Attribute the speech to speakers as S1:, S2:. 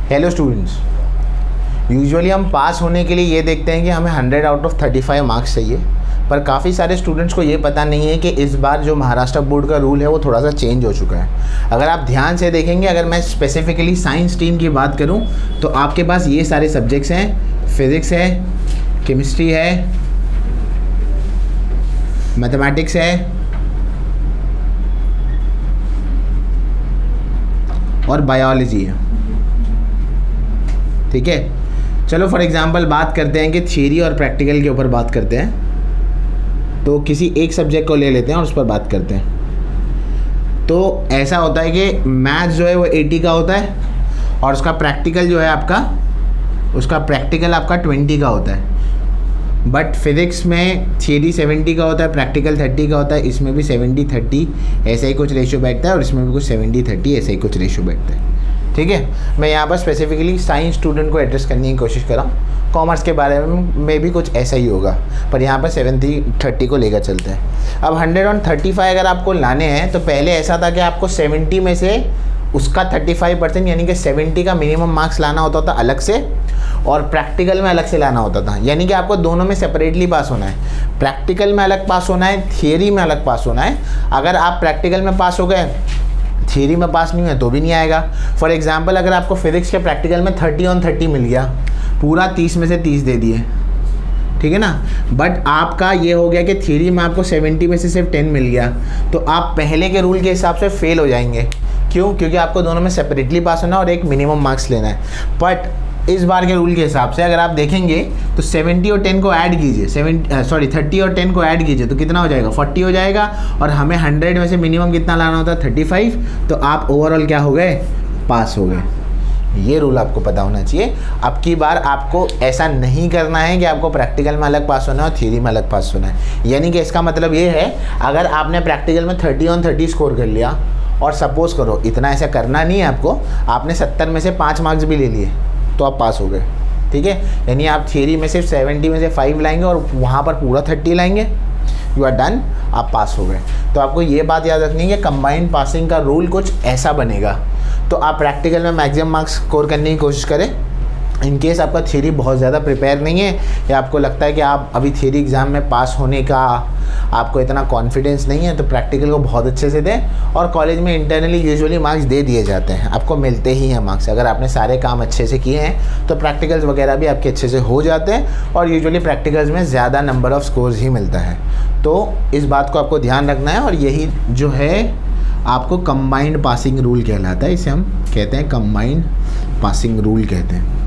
S1: Hello students, usually हम पास होने के लिए ये देखते हैं कि हमें 100 आउट ऑफ 35 मार्क्स चाहिए, पर काफ़ी सारे स्टूडेंट्स को ये पता नहीं है कि इस बार जो महाराष्ट्र बोर्ड का रूल है वो थोड़ा सा चेंज हो चुका है। अगर आप ध्यान से देखेंगे, अगर मैं स्पेसिफिकली साइंस स्ट्रीम की बात करूं तो आपके पास ये सारे सब्जेक्ट्स हैं, फिज़िक्स है, केमिस्ट्री है, मैथमेटिक्स है और बायोलॉजी है। ठीक है, चलो फॉर एग्जांपल बात करते हैं कि थियरी और प्रैक्टिकल के ऊपर बात करते हैं। तो किसी एक सब्जेक्ट को ले लेते हैं और उस पर बात करते हैं। तो ऐसा होता है कि मैथ्स जो है वो 80 का होता है और उसका प्रैक्टिकल जो है आपका 20 का होता है। बट फिज़िक्स में थियरी 70 का होता है, प्रैक्टिकल 30 का होता है। इसमें भी 70-30 ऐसा ही कुछ रेशियो बैठता है और इसमें भी कुछ 70-30 ऐसा ही कुछ रेशियो बैठता है। ठीक है, मैं यहाँ पर स्पेसिफिकली साइंस स्टूडेंट को एड्रेस करने की कोशिश कर रहा हूँ। कॉमर्स के बारे में भी कुछ ऐसा ही होगा, पर यहाँ पर 70-30 को लेकर चलते हैं। अब 135 अगर आपको लाने हैं तो पहले ऐसा था कि आपको 70 में से उसका 35% यानी कि 70 का मिनिमम मार्क्स लाना होता था अलग से, और प्रैक्टिकल में अलग से लाना होता था। यानी कि आपको दोनों में सेपरेटली पास होना है। प्रैक्टिकल में अलग पास होना है, थियरी में अलग पास होना है। अगर आप प्रैक्टिकल में पास हो गए, थियरी में पास नहीं है तो भी नहीं आएगा। फॉर एग्जांपल अगर आपको फिज़िक्स के प्रैक्टिकल में 30/30 मिल गया, पूरा 30 में से 30 दे दिए, ठीक है ना, बट आपका ये हो गया कि थियरी में आपको 70 में से सिर्फ 10 मिल गया, तो आप पहले के रूल के हिसाब से फेल हो जाएंगे। क्यों? क्योंकि आपको दोनों में सेपरेटली पास होना और एक मिनिमम मार्क्स लेना है। बट इस बार के रूल के हिसाब से अगर आप देखेंगे तो 70 और 10 को ऐड कीजिए, 30 और 10 को ऐड कीजिए तो कितना हो जाएगा? 40 हो जाएगा। और हमें 100 में से मिनिमम कितना लाना होता है? 35। तो आप ओवरऑल क्या हो गए? पास हो गए। ये रूल आपको पता होना चाहिए। अब की बार आपको ऐसा नहीं करना है कि आपको प्रैक्टिकल में अलग पास होना है और थियरी में अलग पास होना है। यानी कि इसका मतलब ये है, अगर आपने प्रैक्टिकल में 30/30 स्कोर कर लिया, और सपोज करो इतना ऐसा करना नहीं है आपको, आपने 70 में से 5 मार्क्स भी ले लिए तो आप पास हो गए। ठीक है, यानी आप थियरी में सिर्फ 70 में से 5 लाएंगे और वहाँ पर पूरा 30 लाएंगे, यू आर डन, आप पास हो गए। तो आपको ये बात याद रखनी है कि कंबाइंड पासिंग का रूल कुछ ऐसा बनेगा। तो आप प्रैक्टिकल में मैक्सिमम मार्क्स स्कोर करने की कोशिश करें। इन केस आपका थियरी बहुत ज़्यादा प्रिपेयर नहीं है या आपको लगता है कि आप अभी थियरी एग्ज़ाम में पास होने का आपको इतना कॉन्फिडेंस नहीं है, तो प्रैक्टिकल को बहुत अच्छे से दें। और कॉलेज में इंटरनली यूजुअली मार्क्स दे दिए जाते हैं, आपको मिलते ही हैं मार्क्स। अगर आपने सारे काम अच्छे से किए हैं तो प्रैक्टिकल्स वगैरह भी आपके अच्छे से हो जाते हैं, और यूजुअली प्रैक्टिकल्स में ज़्यादा नंबर ऑफ़ स्कोर्स ही मिलता है। तो इस बात को आपको ध्यान रखना है, और यही जो है आपको कंबाइंड पासिंग रूल कहलाता है। इसे हम कहते हैं कंबाइंड पासिंग रूल कहते हैं।